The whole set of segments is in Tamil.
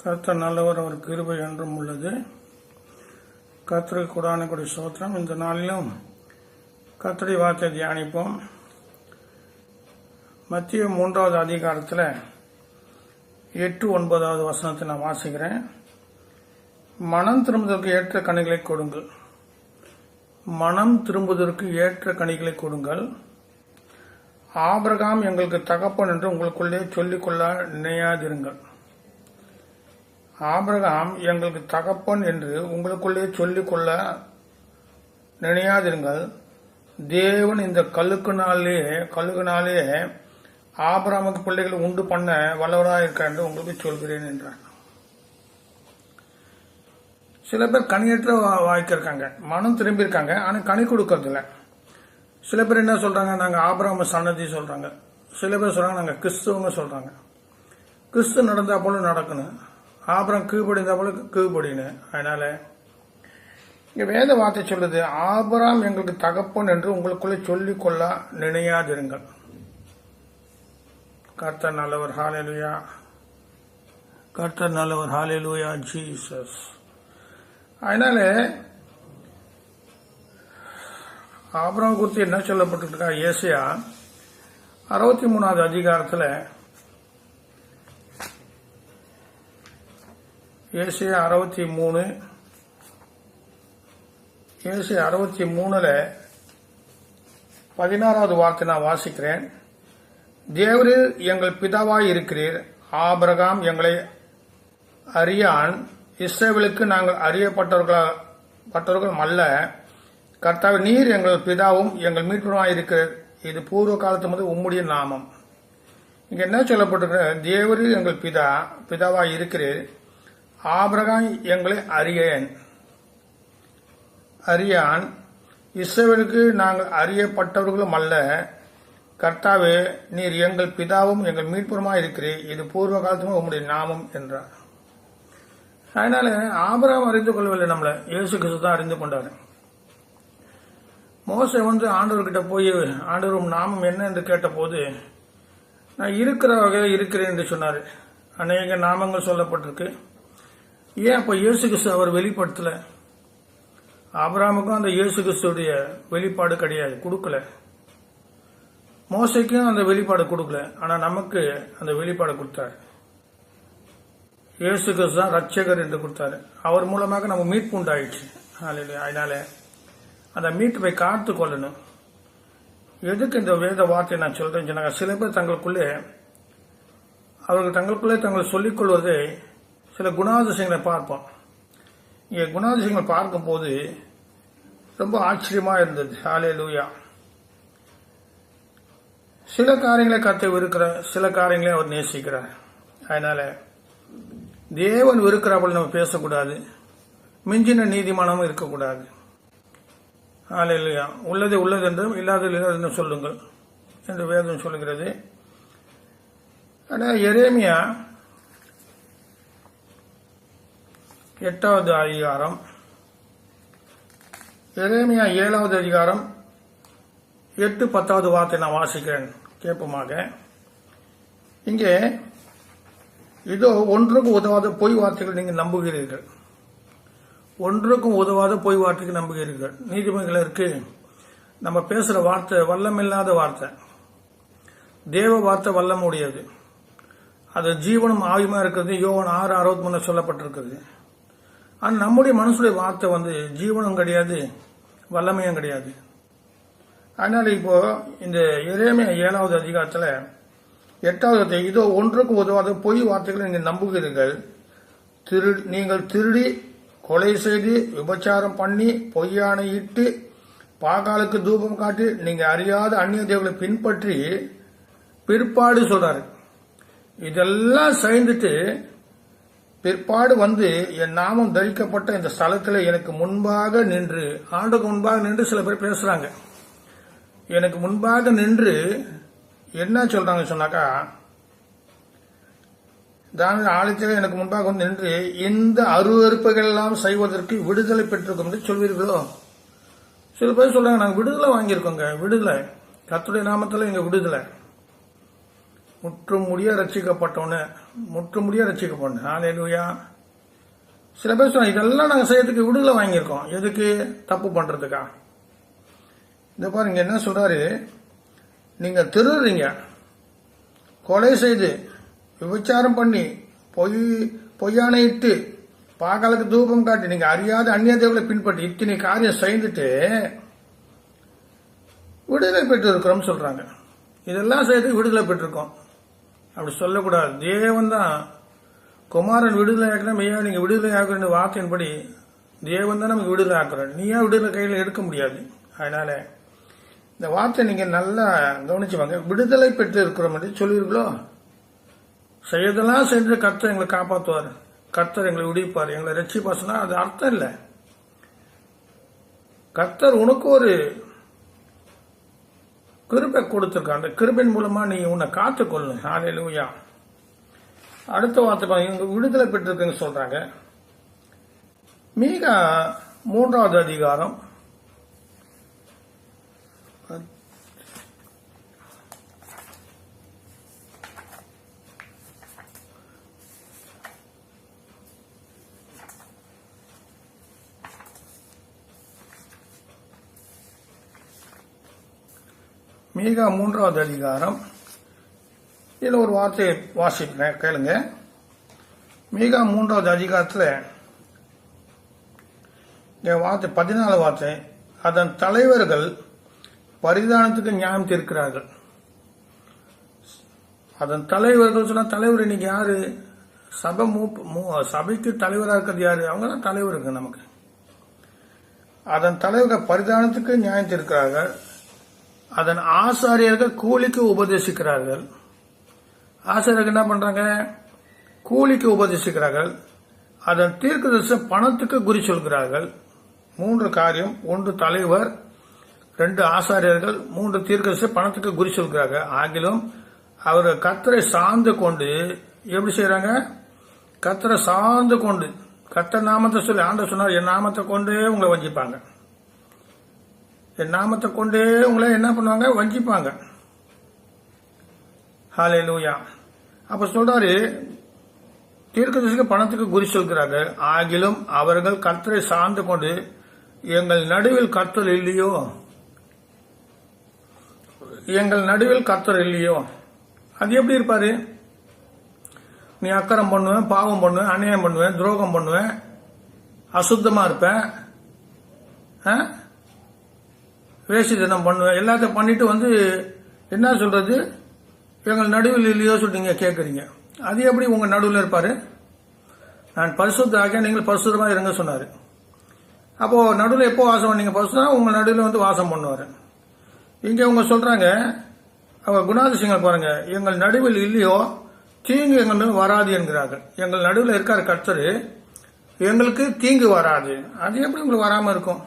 கர்த்தர் நல்லவர், அவர் கிருபை என்றும் உள்ளது. கர்த்தருக்கு கூடான கொடி ஸ்தோத்திரம். இந்த நாளிலும் கர்த்தருடைய வார்த்தை தியானிப்போம். மத்திய 3வது அதிகாரத்தில் 8-9வது வசனத்தை நான் வாசிக்கிறேன். மனம் திரும்புவதற்கு ஏற்ற கனிகளை கொடுங்கள். மனம் திரும்புவதற்கு ஏற்ற கனிகளை கொடுங்கள். ஆபிரகாம் எங்களுக்கு தகப்பன் என்று உங்களுக்குள்ளே சொல்லிக்கொள்ள நினையாதிருங்கள். ஆபிரகாம் எங்களுக்கு தகப்பன் என்று உங்களுக்குள்ளே சொல்லிக்கொள்ள நினையாதிருங்கள். தேவன் இந்த கல்லுக்குனாலே ஆபிரகாமுக்கு பிள்ளைகளை உண்டு பண்ண வல்லவராக இருக்கார் என்று உங்களுக்கு சொல்கிறேன் என்றார். சில பேர் கனியற்ற வாய்க்கிருக்காங்க, மனம் திரும்பி இருக்காங்க, ஆனால் கனி கொடுக்கறது இல்லை. சில பேர் என்ன சொல்றாங்க, நாங்க ஆபிரகாம் சன்னதி சொல்றாங்க. சில பேர் சொல்றாங்க நாங்க கிறிஸ்துவங்க சொல்றாங்க. கிறிஸ்து நடந்தா போல நடக்கணும், ஆபிரகாம் கீழ்படிந்தா போல கீழ்படினு. அதனால இங்க வேத வார்த்தை சொல்லுது, ஆபிரகாம் எங்களுக்கு தகப்பன் என்று உங்களுக்குள்ளே சொல்லிக் கொள்ள நினையாதிருங்கள். கர்த்தர் நல்லவர், ஹல்லேலூயா. கர்த்தர் நல்லவர், ஹல்லேலூயா, ஜீசஸ். அதனால ஆபிரகாம் குறித்து என்ன சொல்லப்பட்டிருக்கா, ஏசாயா 63வது அதிகாரத்தில் ஏசாயா 63 16வது வார்த்தை நான் வாசிக்கிறேன். தேவரீர் எங்கள் பிதாவாய் இருக்கிறீர். ஆபிரகாம் எங்களை அறியான், இஸ்ரவேலுக்கு நாங்கள் அறியப்பட்டவர்கள் அல்ல. கர்த்தாவே, நீர் எங்கள் பிதாவும் எங்கள் மீட்பருமாய் இருக்கிறீர். இது பூர்வ காலத்து முதல் உம்முடைய நாமம். இங்க என்ன சொல்லப்பட்டிருக்கிற, தேவரீர் எங்கள் பிதாவாய் இருக்கிறீர். ஆபிரகாம் எங்களை அறியான், இஸ்ரவேலுக்கு நாங்கள் அறியப்பட்டவர்களும் அல்ல. கர்த்தாவே, நீர் எங்கள் பிதாவும் எங்கள் மீட்புறமாய் இருக்கிறீர். இது பூர்வ காலத்தும் உம்முடைய நாமம் என்றார். அதனால ஆபிரகாம் அறிந்து கொள்ளவில்லை, நம்மள இயேசு கிறிஸ்து தான் அறிந்து கொண்டார். மோசே ஆண்டவர்கிட்ட போய், ஆண்டவர் நாமம் என்ன என்று கேட்ட போது, நான் இருக்கிற வகையில் இருக்கிறேன் என்று சொன்னார். அநேக நாமங்கள் சொல்லப்பட்டிருக்கு. ஏன் அப்ப இயேசு கிறிஸ்து அவர் வெளிப்படுத்தல? ஆபிரகாமுக்கும் அந்த இயேசு கிறிஸ்துடைய வெளிப்பாடு கிடையாது, கொடுக்கல. மோசைக்கும் அந்த வெளிப்பாடு கொடுக்கல. ஆனா நமக்கு அந்த வெளிப்பாடு கொடுத்தார். இயேசு கிறிஸ்து தான் ரட்சகர் என்று கொடுத்தாரு. அவர் மூலமாக நம்ம மீட்பு உண்டாயிடுச்சு. அதனால அந்த மீட்பை காத்து கொள்ளணும். எதுக்கு இந்த வேத வார்த்தை நான் சொல்றேன்? சில பேர் தங்களுக்குள்ளே தங்கள் சொல்லிக் கொள்வதை சில குணாதிசயங்களை பார்ப்போம். இங்கே குணாதிசயங்களை பார்க்கும் போது ரொம்ப ஆச்சரியமா இருந்தது. ஹல்லேலூயா. சில காரியங்களை கர்த்தர் வெறுக்கிறார், சில காரியங்களை அவர் நேசிக்கிறார். அதனால தேவன் வெறுக்கிறார்கள் நம்ம பேசக்கூடாது, மிஞ்சின நீதிமானமும் இருக்கக்கூடாது. ஹல்லேலூயா. உள்ளது உள்ளது என்றும் இல்லாதது இல்லாது என்று சொல்லுங்கள் என்று வேதம் சொல்லுகிறது. ஆனால் எரேமியா 8வது அதிகாரம், எரேமியா 7வது அதிகாரம் 8-10வது வார்த்தை நான் வாசிக்கிறேன் கேட்பமாக. இங்கே இதோ ஒன்றுக்கும் உதவாத பொய் வார்த்தைகள் நீங்கள் நம்புகிறீர்கள். ஒன்றுக்கும் உதவாத பொய் வார்த்தைகள் நம்புகிறீர்கள். நீதிமன்றங்கள் இருக்கு, நம்ம பேசுற வார்த்தை வல்லமில்லாத வார்த்தை. தேவ வார்த்தை வல்லம் உடையது, அது ஜீவனும் ஆயுமா இருக்கிறது. யோவான் 6:63 சொல்லப்பட்டிருக்கிறது. ஆனா நம்முடைய மனசுடைய வார்த்தை ஜீவனும் கிடையாது, வல்லமையும் கிடையாது. அதனால இப்போ இந்த எரேமியா 7வது அதிகாரத்துல 8வது, இதோ ஒன்றுக்கும் உதவாத பொய் வார்த்தைகளை நீங்கள் நம்புகிறீர்கள். நீங்கள் திருடி, கொலை செய்து, விபச்சாரம் பண்ணி, பொய்யானை இட்டு, பாகாலுக்கு தூபம் காட்டி, நீங்க அறியாத அந்நிய தேவர்களை பின்பற்றி பிற்பாடு சொல்றாரு. இதெல்லாம் செய்துட்டு பிற்பாடு என் நாமம் தரிக்கப்பட்ட இந்த ஸ்தலத்தில் எனக்கு முன்பாக நின்று, ஆண்டுக்கு முன்பாக நின்று சில பேர் பேசுறாங்க. எனக்கு முன்பாக நின்று என்ன சொல்றாங்க சொன்னாக்கா, ஆலயத்தில் எனக்கு முன்பாக நின்று இந்த அருவருப்புகள் எல்லாம் செய்வதற்கு விடுதலை பெற்றிருக்கோம் என்று சொல்வீர்களோ? சில பேர் சொல்றாங்க, நாங்க விடுதலை வாங்கியிருக்கோங்க. விடுதலை கர்த்தருடைய நாமத்தில் எங்க விடுதலை. முற்றுமுடிய ரட்சிக்கப்பட்டவனு, முற்றுமுடிய ரட்சிக்கப்பட்டவனு. ஹல்லேலூயா. சில பேர் சொன்னாங்க, இதெல்லாம் நாங்கள் செய்யறதுக்கு விடுதலை வாங்கியிருக்கோம். எதுக்கு? தப்பு பண்றதுக்கா? இந்த பாருங்க என்ன சொல்றாரு, நீங்க திருடுறீங்க, கொலை செய்து, விபச்சாரம் பண்ணி, பொய்யானையிட்டு, பாகாலுக்கு தூபம் காட்டி, நீங்க அறியாத அந்நிய தேவனை பின்பற்றி இத்தனை காரியம் செய்துட்டு விடுதலை பெற்று இருக்கிறோம் சொல்றாங்க. இதெல்லாம் செய்து விடுதலை பெற்றிருக்கோம். அப்படி சொல்லக்கூடாது. தேவன் தான் குமாரன் விடுதலை ஆக்கணும். ஐயா நீங்க விடுதலை ஆக்குற வார்த்தையின்படி தேவன் தான் நமக்கு விடுதலை ஆக்குறோம். நீயா விடுதலை கையில் எடுக்க முடியாது. அதனால இந்த வார்த்தை நீங்க நல்லா கவனிச்சுவாங்க. விடுதலை பெற்று இருக்கிறோம் என்று சொல்லியிருக்கோ, செய்யதெல்லாம் சென்று கர்த்தர் எங்களை காப்பாற்றுவார், கர்த்தர் எங்களை விடுவிப்பார், எங்களை ரட்சிப்பார் சொன்னா அது அர்த்தம் இல்லை. கர்த்தர் உனக்கு ஒரு கிருபை கொடுத்திருக்கான். அந்த கிருபையின் மூலமா நீ உன்னை காத்துக்கொள்ளு. ஹல்லேலூயா. அடுத்த வார்த்தை இவங்க விடுதலை பெற்றிருக்குன்னு சொல்றாங்க. மீகா 3வது அதிகாரம் 3வது அதிகாரம் இதுல ஒரு வார்த்தையை வாசிக்கிறேன், கேளுங்க. மீகா 3வது அதிகாரத்தில் வார்த்தை 14 வார்த்தை, அதன் தலைவர்கள் பரிதானத்துக்கு நியாயம் தீர்க்கிறார்கள். அதன் தலைவர்கள் சொன்னா தலைவர் இன்னைக்கு யாரு? சபைக்கு தலைவராக இருக்கிறது யாரு? அவங்க தான் தலைவருக்கு நமக்கு. அதன் தலைவர்கள் பரிதானத்துக்கு நியாயம் தீர்க்கிறார்கள். அதன் ஆசாரியர்கள் கூலிக்கு உபதேசிக்கிறார்கள். ஆசாரியர்கள் என்ன பண்றாங்க? கூலிக்கு உபதேசிக்கிறார்கள். அதன் தீர்க்கதரிசி பணத்துக்கு குறி சொல்கிறார்கள். 3 காரியம். 1 தலைவர், 2 ஆசாரியர்கள், 3 தீர்க்கதரிசி பணத்துக்கு குறி சொல்கிறார்கள். ஆகிலும் அவர்கள் கர்த்தரை சார்ந்து கொண்டு எப்படி செய்யறாங்க? கர்த்தரை சார்ந்து கொண்டு, கர்த்தர் நாமத்தை சொல்லி, ஆண்டவர் சொன்னார், என் நாமத்தை கொண்டே உங்களை வஞ்சிப்பாங்க, என் நாமத்தை கொண்டே உங்களை என்ன பண்ணுவாங்க? வஞ்சிப்பாங்க. ஹல்லேலூயா. அப்ப சொல்றாரு, தீர்க்கதரிசிக்கு பணத்துக்கு குறி சொல்கிறார்கள். ஆகிலும் அவர்கள் கர்த்தரை சார்ந்து கொண்டு, எங்கள் நடுவில் கர்த்தர் இல்லையோ, எங்கள் நடுவில் கர்த்தர் இல்லையோ. அது எப்படி இருப்பாரு? நீ அக்கறம் பண்ணுவேன், பாவம் பண்ணுவேன், அநியாயம் பண்ணுவேன், துரோகம் பண்ணுவேன், அசுத்தமா இருப்பேன், வேசித்தனம் பண்ணுவேன், எல்லாத்தையும் பண்ணிட்டு வந்து என்ன சொல்றது? எங்கள் நடுவில் இல்லையோ சொல்றீங்க, கேட்கறீங்க. அது எப்படி உங்க நடுவில் இருப்பாரு? நான் பரிசுத்த ஆகிய நீங்கள் பரிசுத்தமா இருங்க சொன்னாரு. அப்போ நடுவில் எப்போ வாசம் பண்ணீங்க? பரிசுத்தம் உங்க நடுவில் வந்து வாசம் பண்ணுவாரு. இங்க அவங்க சொல்றாங்க, அவங்க குணாதிசயங்கள் பாருங்க, எங்கள் நடுவில் இல்லையோ தீங்கு எங்கள் வராது என்கிறார்கள். எங்கள் நடுவில் இருக்காரு கர்த்தர், எங்களுக்கு தீங்கு வராது. அது எப்படி உங்களுக்கு வராம இருக்கும்?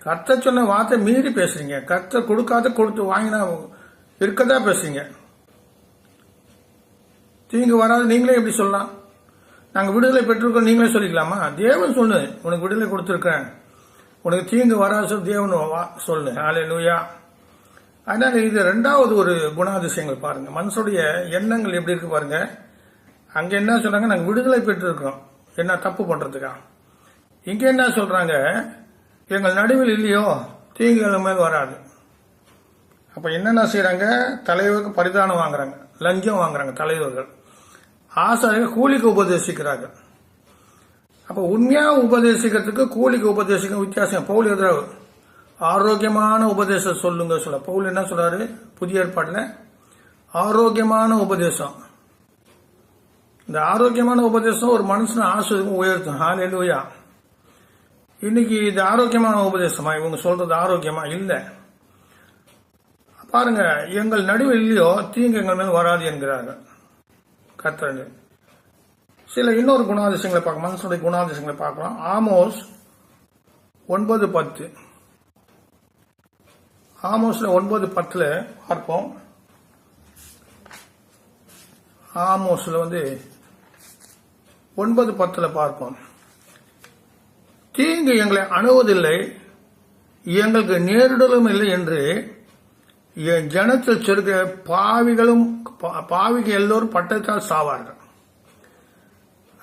கர்த்தர் சொன்ன வார்த்தை மீறி பேசுறீங்க. கர்த்தர் கொடுக்காத கொடுத்து வாங்கினா இருக்கதா பேசுறீங்க. தீங்கு வராது நீங்களே எப்படி சொல்லலாம்? நாங்க விடுதலை பெற்றிருக்கோம் நீங்களே சொல்லிக்கலாமா? தேவன் சொல்லு, உனக்கு விடுதலை கொடுத்திருக்கேன், உனக்கு தீங்கு வராது தேவன் சொல்லு. ஹல்லேலூயா. அதனால இது 2வது ஒரு குணாதிசயங்கள் பாருங்க. மனுஷனுடைய எண்ணங்கள் எப்படி இருக்கு பாருங்க. அங்க என்ன சொல்றாங்க? நாங்க விடுதலை பெற்றிருக்கிறோம் என்ன தப்பு பண்றதுக்கா. இங்க என்ன சொல்றாங்க? எங்கள் நடுவில் இல்லையோ தீங்கு எங்கள் மேல் வராது. அப்ப என்னென்ன செய்யறாங்க? தலைவருக்கு பரிதானம் வாங்குறாங்க, லஞ்சம் வாங்குறாங்க தலைவர்கள். ஆசாரியர்கள் கூலிக்கு உபதேசிக்கிறார்கள். அப்ப உண்மையா உபதேசிக்கிறதுக்கு கூலிக்கு உபதேசிக்க வித்தியாசம். பவுல் எதிராக ஆரோக்கியமான உபதேசம் சொல்லுங்க சொல்ல. பவுல் என்ன சொல்றாரு? புதிய ஏற்பாட்டுல ஆரோக்கியமான உபதேசம். இந்த ஆரோக்கியமான உபதேசம் ஒரு மனுஷனை ஆசிரியரும் உயர்த்தும். ஹல்லேலூயா. இன்னைக்கு இது ஆரோக்கியமான உபதேசமா? இவங்க சொல்றது ஆரோக்கியமா? இல்ல. பாருங்க, எங்கள் நடுவில் இல்லையோ தீங்கு எங்கள் மேல் வராது என்கிறார்கள் கர்த்தர். சில இன்னொரு குணாதிசயங்களை பார்க்க, மனுஷனுடைய குணாதிசயங்களை பார்க்கலாம். ஆமோஸ் 9:10. ஆமோஸ்ல 9:10 பார்ப்போம். ஆமோஸ்ல 9:10 பார்ப்போம். தீங்கு எங்களை அணுவதில்லை, எங்களுக்கு நேரிடலும் இல்லை என்று என் ஜனத்தில் சொல்கிற பாவிகள் எல்லோரும் பட்டயத்தால் சாவார்கள்.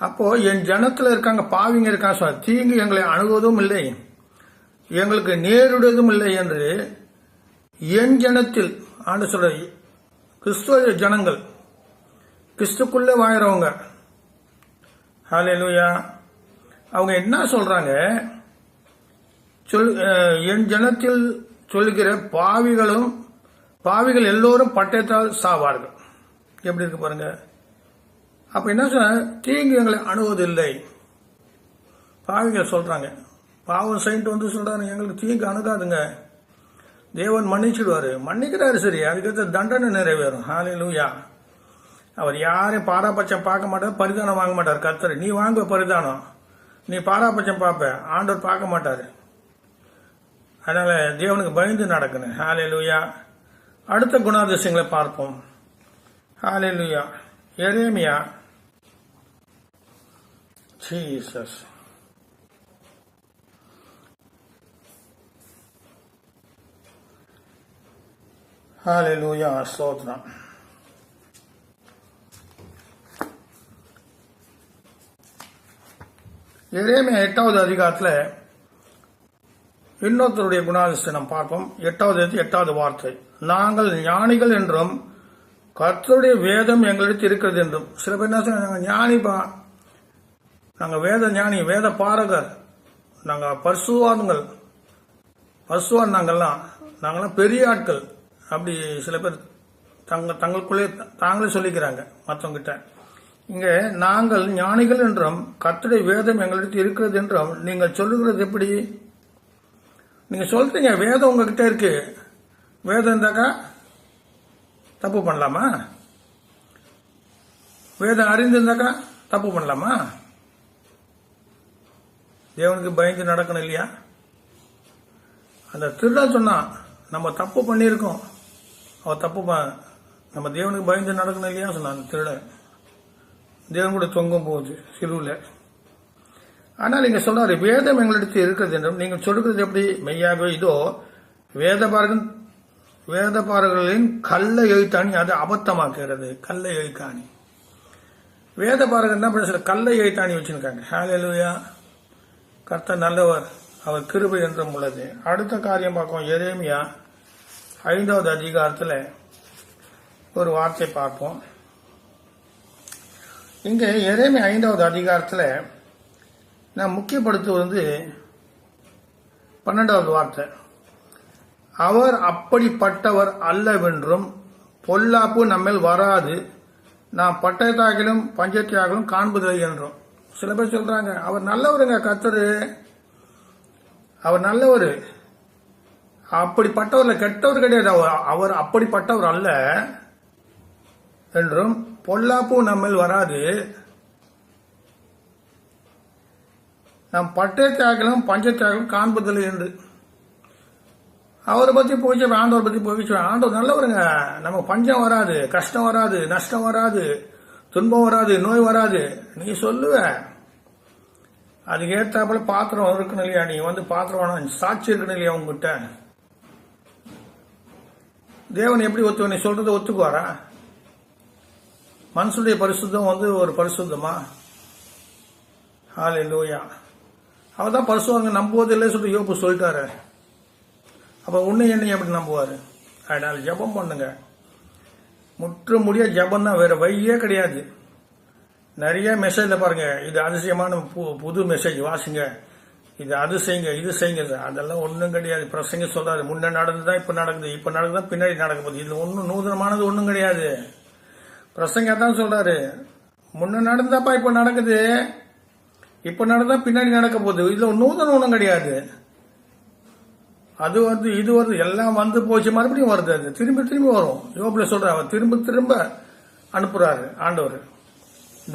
அப்போ என் ஜனத்துல இருக்காங்க, பாவிங்க இருக்காங்க, தீங்கு எங்களை அணுகுவதும் இல்லை, எங்களுக்கு நேரிடுவதும் இல்லை என்று என் ஜனத்தில் ஆண்டு சொல்ற கிறிஸ்துவ ஜனங்கள், கிறிஸ்துக்குள்ளே வாழறவங்க, ஹல்லேலூயா, அவங்க என்ன சொல்றாங்க? என் ஜனத்தில் சொல்கிற பாவிகள் எல்லோரும் பட்டயத்தால் சாவார்கள். எப்படி இருக்கு பாருங்க. அப்ப என்ன சொன்ன? தீங்கு எங்களை அணுவதில்லை. பாவிகள் சொல்றாங்க, பாவம் செய்யிட்டு வந்து சொல்றாங்க, எங்களுக்கு தீங்கு அணுகாதுங்க, தேவன் மன்னிச்சிடுவாரு. மன்னிக்கிறாரு, சரி, அதுக்கேற்ற தண்டனை நிறைவேறும். ஹல்லேலூயா. அவர் யாரையும் பாராபட்சம் பார்க்க மாட்டார், பரிதானம் வாங்க மாட்டார். கர்த்தர், நீ வாங்க பரிதானம், நீ பாராபட்சம் பார்ப்ப, ஆண்டவர் பார்க்க மாட்டாரு. அதனால தேவனுக்கு பயந்து நடக்கணும். ஹல்லேலூயா. அடுத்த குணாதிசயங்களை பார்ப்போம். ஹல்லேலூயா. எரேமியா, ஜீசஸ், ஹல்லேலூயா, ஸ்தோத்திரம். எரேமியா 8வது அதிகாரத்துல இன்னொருத்தருடைய குணாதிசயம் நாம் பார்ப்போம். 8வது வார்த்தை, நாங்கள் ஞானிகள் என்றும் கர்த்தருடைய வேதம் எங்களிடத்தில் இருக்கிறது என்றும். சில பேர் என்ன சொன்னாங்க, நாங்கள் ஞானிப்பா, நாங்கள் வேத ஞானி, வேத பாரகர், நாங்கள் பரிசுவான் நாங்கள்லாம் பெரிய ஆட்கள், அப்படி சில பேர் தங்களுக்குள்ளே தாங்களே சொல்லிக்கிறாங்க மற்றவங்கிட்ட. இங்க நாங்கள் ஞானிகள் என்றும் கர்த்தருடைய வேதம் எங்களிடத்தில் இருக்கிறது என்றும் நீங்கள் சொல்லுகிறது எப்படி? நீங்க சொல்றீங்க வேதம் உங்ககிட்ட இருக்கு, வேதம் இருந்தாக்கா தப்பு பண்ணலாமா? வேதம் அறிந்திருந்தாக்கா தப்பு பண்ணலாமா? தேவனுக்கு பயந்து நடக்கணும் இல்லையா? அந்த திருடன் சொன்னா நம்ம தப்பு பண்ணியிருக்கோம், அவ தப்பு நம்ம தேவனுக்கு பயந்து நடக்கணும் இல்லையா சொன்னா அந்த திருடன். தேவன் கூட தொங்கும் போகுது சிறுவில். ஆனால் நீங்க சொல்றாரு வேதம் எங்களிடத்தில் இருக்கிறது என்றும் நீங்கள் சொல்றது எப்படி? மெய்யாகவே இதோ வேதபாரர்களின் கள்ள எழுத்தாணி அது அபத்தமாக்குகிறது. கள்ள எழுத்தாணி, வேதபாரகர் என்ன பண்ண கள்ள எழுத்தாணி வச்சிருக்காங்க. ஹல்லேலூயா. கர்த்தர் நல்லவர், அவர் கிருபை என்றும் உள்ளது. அடுத்த காரியம் பார்ப்போம். எரேமியா 5வது அதிகாரத்துல ஒரு வார்த்தை பார்ப்போம். இங்க எரேமியா 5வது அதிகாரத்துல நான் முக்கியப்படுத்துவது 12வது வார்த்தை, அவர் அப்படிப்பட்டவர் அல்லவென்றும் பொல்லாப்பு நம்மேல் வராது, நாம் பட்டயத்தாகிலும் பஞ்சத்தியாகிலும் காண்பதில்லை என்றும். சில பேர் சொல்றாங்க அவர் நல்லவருங்க, கர்த்தர் அவர் நல்லவர், அப்படிப்பட்டவர் கெட்டவர் கிடையாது, அவர் அப்படிப்பட்டவர் அல்ல என்றும் பொல்லாப்பு நம்மேல் வராது, நாம் பட்டயத்தியாகிலும் பஞ்சத்தியாகிலும் காண்பதில்லை என்று. அவரை பத்தி போய் ஆண்டவர் பத்தி போய் ஆண்டவர் நல்லவருங்க, நமக்கு பஞ்சம் வராது, கஷ்டம் வராது, நஷ்டம் வராது, துன்பம் வராது, நோய் வராது. நீ சொல்லுவ, அதுக்கு ஏற்றாப்புல பாத்திரம் இருக்கணும் இல்லையா? நீ வந்து பாத்திரம் சாட்சி இருக்கணும் இல்லையா உங்ககிட்ட? தேவன் எப்படி ஒத்துவ? நீ சொல்றதை ஒத்துக்குவாரா? மனுஷனுடைய பரிசுத்தம் வந்து ஒரு பரிசுத்தமா? ஹல்லேலூயா. அவதான் பரிசுவாங்க நம்புவதில்லை சொல்லிட்டு யோபு சொல்லிட்டாரு. அப்ப உன்னை என்னை எப்படி நம்புவாரு? அதனால ஜபம் பண்ணுங்க, முற்று முடிய ஜபம் தான், வேற வழியே கிடையாது. நிறைய மெசேஜ்ல பாருங்க, இது அதிசயமான புது மெசேஜ் வாசிங்க, இது அது செய்யுங்க, இது செய்யுங்க, அதெல்லாம் ஒன்றும் கிடையாது. பிரசங்க சொல்றாரு முன்ன நடந்துதான் இப்ப நடக்குது, இப்ப நடக்குதான் பின்னாடி நடக்க போகுது, இதுல ஒன்னும் நூதனமானது ஒன்றும் கிடையாது. பிரசங்க தான் சொல்றாரு, முன்ன நடந்தாப்பா இப்ப நடக்குது, இப்ப நடந்தா பின்னாடி நடக்க போகுது, இதுல நூதனம் ஒன்றும் கிடையாது. அது வந்து இது வருது, எல்லாம் வந்து போச்சு, மறுபடியும் வருது, அது திரும்பி திரும்பி வரும். யோபுல சொல்ற அவர் திரும்ப திரும்ப அனுப்புறாரு ஆண்டவர்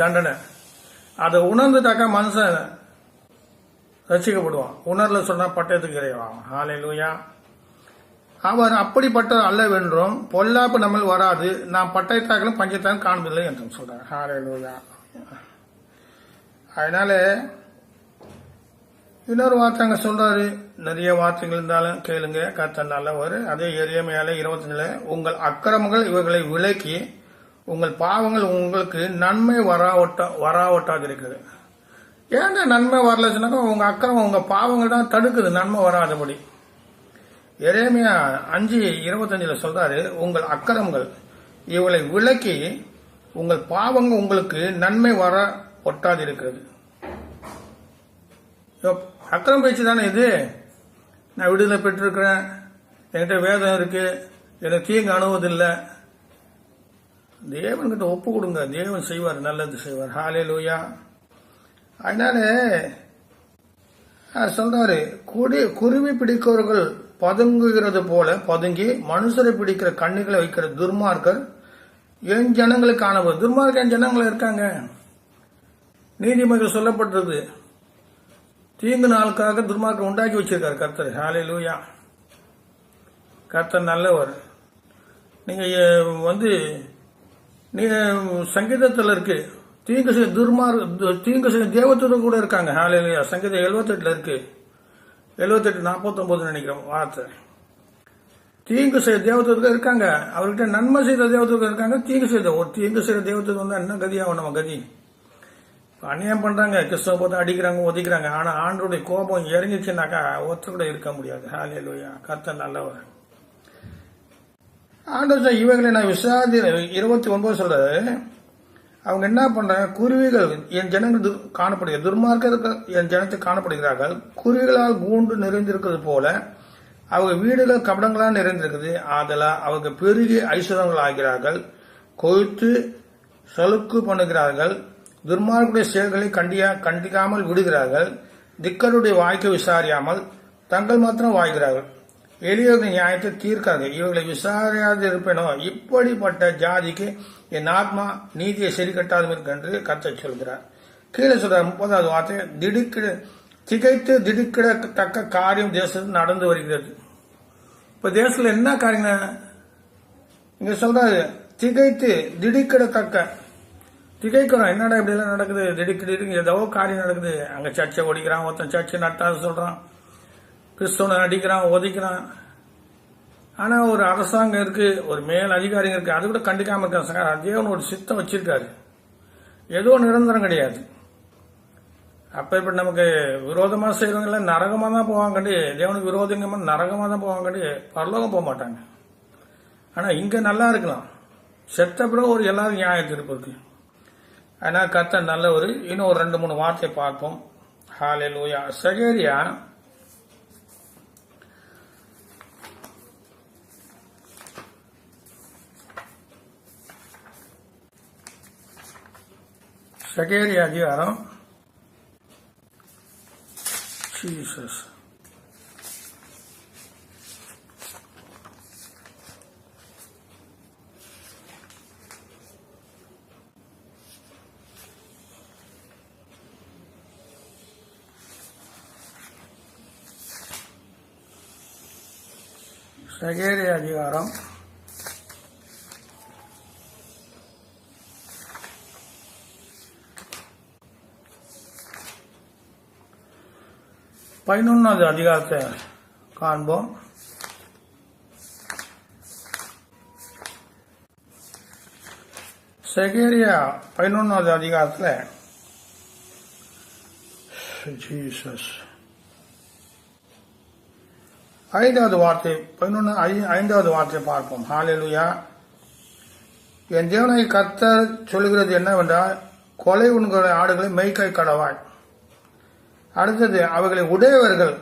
தண்டனை. அதை உணர்ந்துட்டாக்கா மனுஷன் ரசிக்கப்படுவான். உணர்ல சொன்னா பட்டயத்துக்கு இறைவான். ஹல்லேலூயா. அவர் அப்படிப்பட்ட அல்லவென்றும் பொல்லாப்பு நம்மள் வராது, நாம் பட்டயத்தாக்களும் பஞ்சத்தாலும் காண்பதில்லை என்றும் சொல்றார். ஹல்லேலூயா. அதனால இன்னொரு வார்த்தை அங்க சொல்றாரு, நிறைய வார்த்தைகள் இருந்தாலும் கேளுங்க, கர்த்தர் நல்லவர். அதே எரேமியால 25 உங்கள் அக்கிரமங்கள் இவர்களை விலக்கி உங்கள் பாவங்கள் உங்களுக்கு நன்மை வராவட்டாது இருக்குது. ஏன்டா நன்மை வரலச்சுனாக்கா உங்க அக்கிரமம் உங்க பாவங்கள் தான் தடுக்குது நன்மை வராதபடி. எரேமியா 5:25 சொல்றாரு, உங்கள் அக்கிரமங்கள் இவளை விலக்கி உங்கள் பாவங்கள் உங்களுக்கு நன்மை வர ஒட்டாது இருக்கிறது. அக்கிரம் பேச்சு தானே இது. நான் விடுதலை பெற்றிருக்கிறேன், என்கிட்ட வேதம் இருக்கு, எனக்கு தீங்கு அணுவதில்லை. தேவன்கிட்ட ஒப்பு கொடுங்க, தேவன் செய்வார், நல்லது செய்வார். ஹல்லேலூயா. அதனால சொல்றாரு, குருவி பிடிக்கிறவர்கள் பதுங்குகிறது போல பதுங்கி மனுஷரை பிடிக்கிற கண்ணிகளை வைக்கிற துர்மார்க்கர் என் ஜனங்களுக்கு ஆனவர். துர்மார்க்க என் ஜனங்கள் இருக்காங்க. நீதிமன்றம் சொல்லப்பட்டது, தீங்கு நாளுக்காக துர்மார்க்கம் உண்டாக்கி வச்சிருக்காரு கர்த்தர். ஹல்லேலூயா. கர்த்தர் நல்லவர். நீங்க நீங்க சங்கீதத்தில் இருக்கு, தீங்கு செய்ய தேவதூதர் கூட இருக்காங்க. ஹல்லேலூயா. சங்கீதம் 78 இருக்கு, 78:49 நினைக்கிறோம் வார்த்தை. தீங்கு செய்ய தேவதூதர்கள் இருக்காங்க, அவர்கிட்ட நன்மை செய்த தேவதூதர்கள் இருக்காங்க. தீங்கு செய்த தேவதூதர் வந்தா என்ன கதியாகும் நம்ம கதி? அநியாயம் பண்றாங்க, கிறிஸ்தவ பார்த்து அடிக்கிறாங்க, ஒதுக்கிறாங்க. ஆனா ஆண்டோடைய கோபம் இறங்கிச்சுனாக்கா ஒருத்தர் கூட இருக்க முடியாது. ஹல்லேலூயா. கர்த்தர் நல்லவர். ஆண்டவர் இவைகளை நான் விசாரி 29 சொல்றாரு, அவங்க என்ன பண்றாங்க, குருவிகள் என் ஜனங்கள் காணப்படுகிறது, துர்மார்க்கர்கள் என் ஜனத்தை காணப்படுகிறார்கள். குருவிகளால் கூண்டு நிறைந்திருக்கிறது போல அவங்க வீடுகள் கபடங்களால் நிறைந்திருக்குது. ஆதலா அவங்க பெருகி ஐஸ்வரங்கள் ஆகிறார்கள், கொய்த்து சலுக்கு பண்ணுகிறார்கள். துர்மார்க்குடைய செயல்களை கண்டிக்காமல் விடுகிறார்கள். திக்கருடைய வாய்க்கு விசாரியாமல் தங்கள் மாத்திரம் வாய்கிறார்கள். எளியவர்கள் நியாயத்தை தீர்க்கார்கள். இவர்களை விசாரியாது இருப்பேனோ, இப்படிப்பட்ட ஜாதிக்கு என் ஆத்மா நீதியை சரி கட்டாது இருக்கு என்று கர்த்தர் சொல்கிறார். கீழே சொல்றார் 30வது வார்த்தை, திகைத்து திடுக்கிடத்தக்க காரியம் தேசத்தில் நடந்து வருகிறது. இப்ப தேசத்துல என்ன காரியம் இங்க சொல்றாரு, திகைத்து திகைக்கிறோம். என்னடா இப்படி எல்லாம் நடக்குது, திடுக்கிட்டு ஏதோ காரியம் நடக்குது. அங்க சர்ச்சை ஒடிக்கிறான், ஒருத்தன் சர்ச்சை நட்டாது சொல்றான், கிறிஸ்தவனை அடிக்கிறான், ஒதுக்கிறான். ஆனா ஒரு அரசாங்கம் இருக்கு, ஒரு மேல் அதிகாரிங்க இருக்கு, அது கூட கண்டிக்காம இருக்காங்க. தேவன் ஒரு சித்தம் வச்சிருக்காரு, ஏதோ நிரந்தரம் கிடையாது. அப்ப இப்ப நமக்கு விரோதமா செய்யறவங்க நரகமா தான் போவாங்க, தேவனுக்கு விரோதமா நரகமா தான் போவாங்க, பரலோகம் போக மாட்டாங்க. ஆனா இங்க நல்லா இருக்கலாம், செத்த பிறகு ஒரு எல்லாரும் நியாய தீர்ப்பு இருக்கு. அதனால கர்த்தர் நல்லவர். இன்னும் ஒரு 2-3 வார்த்தை பார்ப்போம். ஹல்லேலூயா. சகேரியா அதிகாரம் ஜீசஸ் சகேரியா அதிகாரம் 11வது அதிகாரத்தை காண்போம். சகேரியா 11வது அதிகாரத்தில் ஜீசஸ் 5வது வார்த்தை 5வது வார்த்தையை பார்ப்போம். ஹல்லேலூயா. என் தேவனை கர்த்தர் சொல்லுகிறது என்னவென்றால், கொலை உண்கிற ஆடுகளை மெய்க்காய் கடவாய். அடுத்தது, அவைகளை உடையவர்கள்.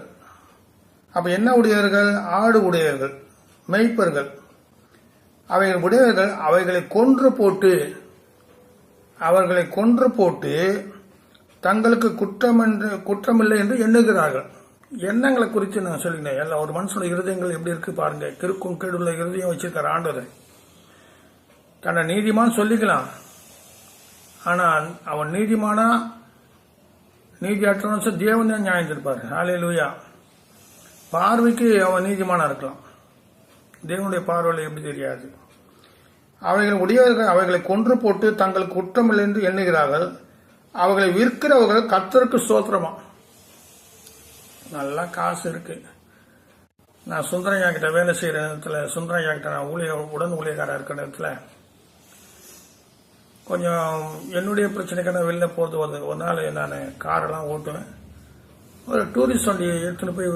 அப்ப என்ன உடையவர்கள்? ஆடு உடையவர்கள், மெய்ப்பர்கள். அவைகள் உடையவர்கள் அவர்களை கொன்று போட்டு தங்களுக்கு குற்றமில்லை என்று எண்ணுகிறார்கள். எண்ணங்களை குறித்து நான் சொல்லினேன். எல்லாம் ஒரு மனுஷனோட இருதயங்கள் எப்படி இருக்கு பாருங்க. கிறுக்கும் கேடுள்ள இருதயம் வச்சிருக்காரு ஆண்டவர். தன்னை நீதிமான் சொல்லிக்கலாம், ஆனா அவன் நீதிமானா நீதியற்றவன் தேவன் தான் நியாயம் இருப்பார். ஹல்லேலூயா. பார்வைக்கு அவன் நீதிமானா இருக்கலாம், தேவனுடைய பார்வையில் எப்படி தெரியாது. அவைகள் உடையவர்கள் அவைகளை கொன்று போட்டு தங்களுக்கு குற்றமில்லை என்று எண்ணுகிறார்கள். அவர்களை விற்கிறவர்கள் கர்த்தருக்கு ஸ்தோத்திரமா. நல்லா காசு இருக்கு. நான் சுந்தரையா கிட்ட வேலை செய்யற நேரத்துல, சுந்தரையா கிட்ட நான் உடன் ஊழியக்காரர் இருக்கிற நேரத்துல கொஞ்சம் என்னுடைய பிரச்சனைக்கான வெளில போறது வருது. ஒரு நாள் நான் காரெல்லாம் ஓட்டுவேன். ஒரு டூரிஸ்ட் வண்டி எடுத்துன்னு போய்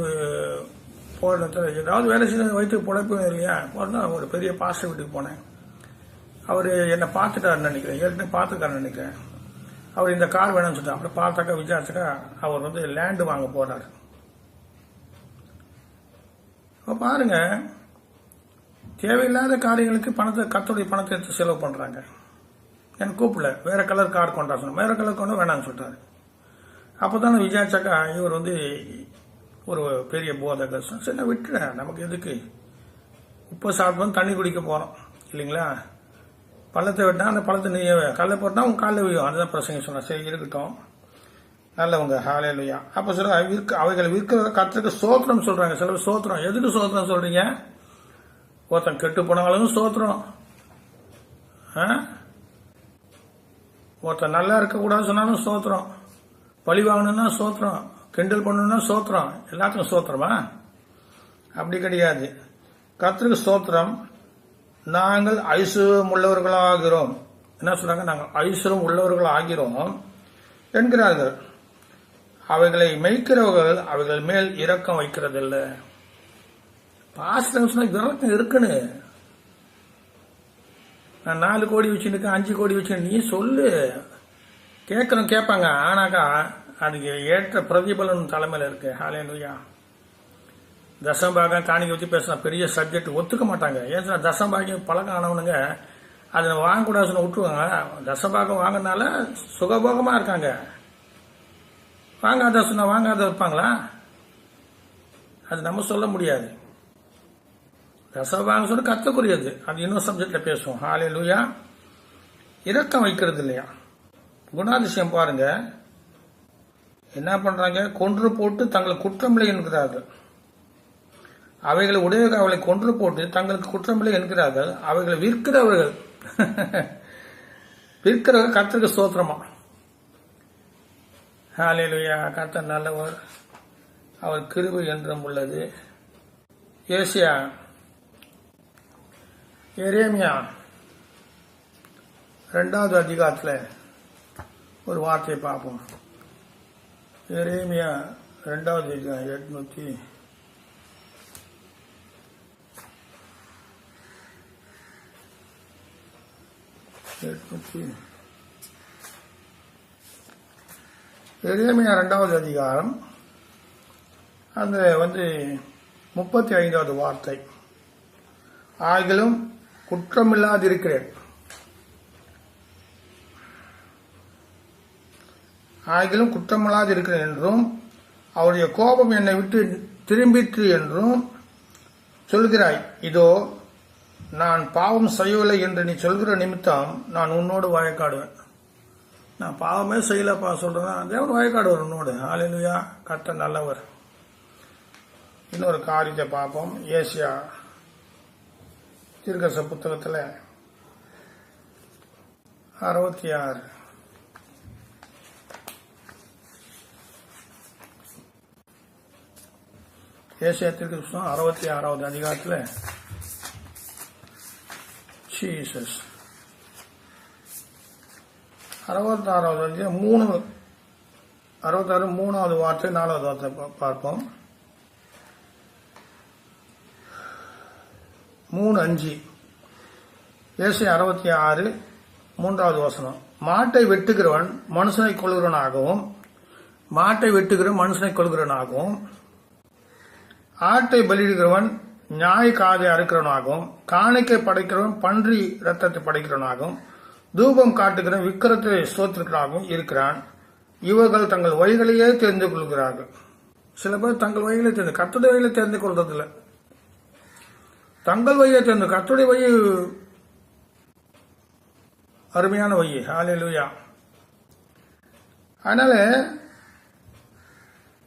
போகிற நேரத்தில் ஏதாவது வேலை செய்ய வயிற்றுக்கு பொழைப்பும் இல்லையா, போனா ஒரு பெரிய பாஸ்டர் வீட்டுக்கு போனேன். அவர் என்னை பார்த்துட்டாருன்னு நினைக்கிறேன், ஏற்கனவே பார்த்துக்காருன்னு நினைக்கிறேன். அவர் இந்த கார் வேணும்னு சொல்லிட்டு அப்புறம் பார்த்தாக்கா விசாரிச்சாக்கா அவர் லேண்டு வாங்க போறாரு. அப்ப பாருங்க, தேவையில்லாத காரியங்களுக்கு கர்த்தருடைய பணத்தை எடுத்து செலவு பண்றாங்க. எனக்கு கூப்பிடல, வேற கலர் கார் கொண்டா சொன்ன, வேற கலர் கொண்டு வேணாம்னு சொல்லிட்டாரு. அப்பதான் விசாரிச்சாக்கா இவர் ஒரு பெரிய போதகர். சரி நான் விட்டுறேன், நமக்கு எதுக்கு, உப்பு சாப்பிட்டு தண்ணி குடிக்க போறோம் இல்லைங்களா, பள்ளத்தை விட்டா அந்த பழத்தை நீ கல்லை போட்டா உங்க காலில் விழும், அதுதான் பிரசங்க சொன்ன. சரி இருக்கட்டும், நல்லவங்க, ஹalleluya. அப்ப சொல்ற அவைகள் விற்கிற கர்த்தருக்கு ஸ்தோத்திரம் சொல்றாங்க. சில ஸ்தோத்திரம், எதுக்கு ஸ்தோத்திரம் சொல்றீங்க? ஒருத்தன் கெட்டு போனாலும் ஸ்தோத்திரம், ஒருத்தன் நல்லா இருக்க கூடாதுன்னு சொன்னாலும் ஸ்தோத்திரம், பழி வாங்கணும்னா ஸ்தோத்திரம், கிண்டல் பண்ணணும்னா ஸ்தோத்திரம், எல்லாத்துக்கும் ஸ்தோத்திரமா? அப்படி கிடையாது. கர்த்தருக்கு ஸ்தோத்திரம். நாங்கள் ஐஸ்வர்யம் உள்ளவர்களாகிறோம். என்ன சொல்றாங்க? நாங்கள் ஐஸ்வர்யம் உள்ளவர்கள் ஆகிறோம் என்கிறார்கள். அவைகளை மேய்க்கிறவர்கள் அவைகள் மேல் இரக்கம் வைக்கிறதில்லை. பாஸ்டர் சொன்னா இரக்கம் இருக்குன்னு. நான் 4 கோடி வச்சுருக்கேன், 5 கோடி வச்சு நீ சொல்லு, கேட்கணும் கேட்பாங்க. ஆனாக்கா அதுக்கு ஏற்ற பிரதிபலன் தலைமையில இருக்கு. ஹalleluya. தசம்பாகம் காணிக்கை வச்சு பேசினா பெரிய சப்ஜெக்ட் ஒத்துக்க மாட்டாங்க. ஏன்னா தசம்பாகம் பழக்கம் ஆனவனுங்க அதை வாங்கக்கூடாதுன்னு விட்டுருவாங்க. தசம்பாகம் வாங்கினால சுகபோகமா இருக்காங்க. வாங்காத சொன்னா வாங்காத இருப்பாங்களா? அது நம்ம சொல்ல முடியாது. தசம்பாகம் சொன்னா கத்துக்குரியது, அது இன்னொரு சப்ஜெக்ட்ல பேசுவோம். ஹalleluya. இரக்கம் வைக்கிறது இல்லையா? குணாதிசயம் பாருங்க, என்ன பண்றாங்க? கொன்று போட்டு தங்களுக்கு குற்றமில்லை என்கிறார்கள். அவைகளை உடையவர்கள் அவளை கொன்று போட்டு தங்களுக்கு குற்றமில்லை என்கிறார்கள். அவைகளை விற்கிறவர்கள் கர்த்தருக்கு ஸ்தோத்திரமா. ஹalleluya. கர்த்தர் நல்லவர், அவர் கிருபை என்றும் உள்ளது. எரேமியா 2வது அதிகாரத்துல ஒரு வார்த்தையை பார்ப்போம். எரேமியா 2வது அதிகாரம் 800 எரேமியா 2வது அதிகாரம் அந்த 35வது வார்த்தை. ஆகிலும் குற்றமில்லாதிருக்கிறேன், என்றும் அவருடைய கோபம் என்னை விட்டு திரும்பிற்று என்றும் சொல்கிறாய். இதோ நான் பாவம் செய்யவில்லை என்று நீ சொல்கிற நிமித்தம் நான் உன்னோடு வழக்காடுவேன். நான் பாவமே செய்யலப்பா சொல்றேன், தேவன் வழக்காடுவார் உன்னோடு. ஹalleluya. கர்த்தர் நல்லவர். இன்னொரு காரியத்தை பார்ப்போம். ஏசியா தீர்க்கதரிசி புத்தகத்துல 66 ஏசியா தீர்க்கதரிசி 66வது அதிகாரத்துல ஜீசஸ் 66வது அதிகாரம் 66 3வது வார்த்தை 4வது வார்த்தை பார்ப்போம். 3:5 ஏசியா 66 3வது வசனம். மாட்டை வெட்டுகிறவன் மனுஷனை கொள்கிறவனாகவும், ஆட்டை பலியிடுகிறவன் நியாய காதை அறுக்கிறவனாகவும், காணிக்கை படைக்கிறவன் பன்றி ரத்தத்தை படைக்கிறவனாகவும், தூபம் காட்டுகிறவன் விக்கிரத்தை ஸ்தோத்திரனாகவும் இருக்கிறான். இவர்கள் தங்கள் வழிகளையே தெரிந்து கொள்கிறார்கள். சில பேர் தங்கள் வழிகளை தெரிந்து, கர்த்தருடைய வழிகளை தெரிந்து கொள்றதில்லை. தங்கள் வழியை தெரிந்து, கர்த்தருடைய வழி அருமையான வழி. ஹalleluya. அதனால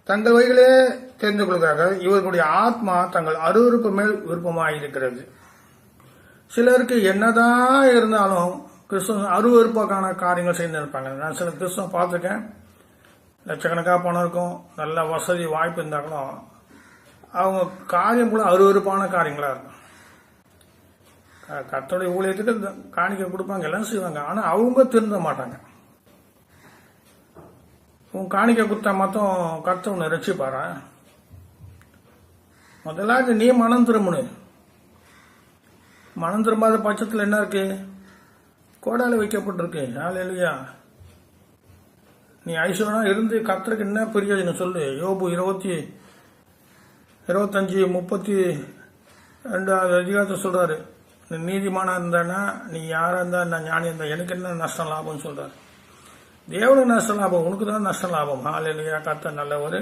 தங்கள் வழிகளே தெரிந்து கொள்கிறார்கள். இவர்களுடைய ஆத்மா தங்கள் அருவருப்பு மேல் விருப்பமாயிருக்கிறது. சிலருக்கு என்னதான் இருந்தாலும் கிறிஸ்துவ அருவருப்பான காரியங்கள் செய்து இருப்பாங்க. நான் சில கிறிஸ்துவ பார்த்துருக்கேன். லட்சக்கணக்காக பணம் இருக்கும், நல்ல வசதி வாய்ப்பு இருந்தாலும் அவங்க காரியம் கூட அருவருப்பான காரியங்களா இருக்கும். கர்த்தருடைய ஊழியத்துக்கு காணிக்கை கொடுப்பாங்க, எல்லாம் செய்வாங்க. ஆனா அவங்க திருந்த மாட்டாங்க. உன் காணிக்கை கொடுத்தா மட்டும் கர்த்தர் உன்னை ரட்சிப்பாரா? முதலாவது நீ மனம் திரும்பணும். மனம் திரும்பாத பட்சத்தில் என்ன இருக்கு? கோடால வைக்கப்பட்டிருக்கு. ஹல்லேலூயா. நீ ஐஸ்வர்யா இருந்து கர்த்தருக்கு என்ன பிரயோஜனம் சொல்லு. யோபு 25:32 அதிகாரத்தை சொல்றாரு, நீ நீதிமானா இருந்தானா, நீ யாரா இருந்தா, நான் ஞானி இருந்தா, எனக்கு என்ன நஷ்டம் லாபம்னு சொல்றாரு. தேவனுக்கு நஷ்ட லாபம், உனக்கு தான் நஷ்ட லாபம். ஹல்லேலூயா. கர்த்தர் நல்லவர்.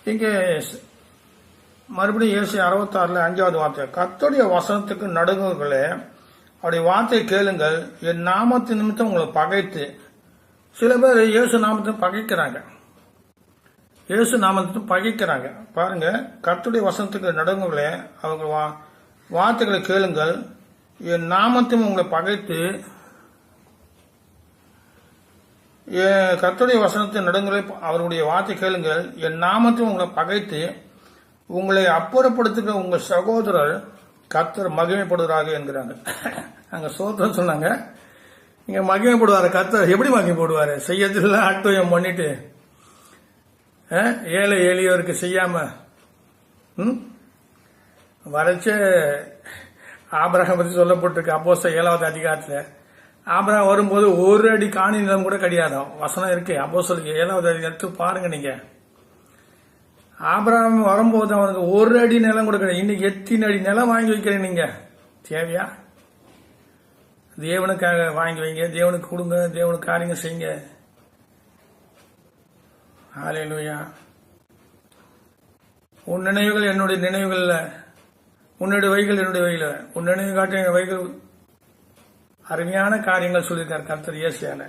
இங்கே மறுபடியும் இயேசு 66 5வது வார்த்தை, கர்த்தருடைய வசனத்துக்கு நடுங்குகளே, அவருடைய வார்த்தை கேளுங்கள், என் நாமத்தின் நிமித்தம் உங்களை பகைத்து. சில பேர் இயேசு நாமத்தை பகைக்கிறாங்க. இயேசு நாமத்தை பகைக்கிறாங்க. பாருங்க, கர்த்தருடைய வசனத்துக்கு நடுங்குகளே, அவங்க வார்த்தைகளை கேளுங்கள், என் நாமத்தையும் உங்களை பகைத்து. கர்த்தருடைய வசனத்தின் நடுங்களை அவருடைய வார்த்தை கேளுங்கள், என் நாமத்தையும் உங்களை பகைத்து உங்களை அப்புறப்படுத்துகிற உங்க சகோதரர் கர்த்தர் மகிமைப்படுகிறார்கள் என்கிறாங்க. அங்க சோத்திரம் சொன்னாங்க, இங்க மகிமைப்படுவாரு. கர்த்தர் எப்படி மகிமைப்படுவாரு? செய்யறதுல ஆட்டோயம் பண்ணிட்டு ஏழை எளியோருக்கு செய்யாம வரைச்ச ஆபிரகாம் பத்தி சொல்லப்பட்டிருக்கு அப்போஸ்தலர் 7வது அதிகாரத்துல. ஆபிரகாம் வரும்போது ஒரு அடி காணி நிலம் கூட கிடையாதான் வசனம் இருக்கு. அப்போஸ்தலர் 7வது அதிகாரத்து பாருங்க நீங்க. ஆபிரகாம் வரும்போது அவனுக்கு ஒரு அடி நிலம் கூட கிடையாது. இன்னைக்கு எத்தனை அடி நிலம் வாங்கி வைக்கிறேன் நீங்க? தேவையா? தேவனுக்காக வாங்கி வைங்க, தேவனுக்கு கொடுங்க, தேவனுக்கு காரியங்கள் செய்யுங்க. ஹல்லேலூயா. உன் நினைவுகள் என்னுடைய நினைவுகள், உன்னுடைய வைகள் என்னுடைய வைகள், உன் நினைவு காட்ட வைகள். அருமையான காரியங்கள் சொல்லியிருக்கார் கர்த்தர் ஏசியால.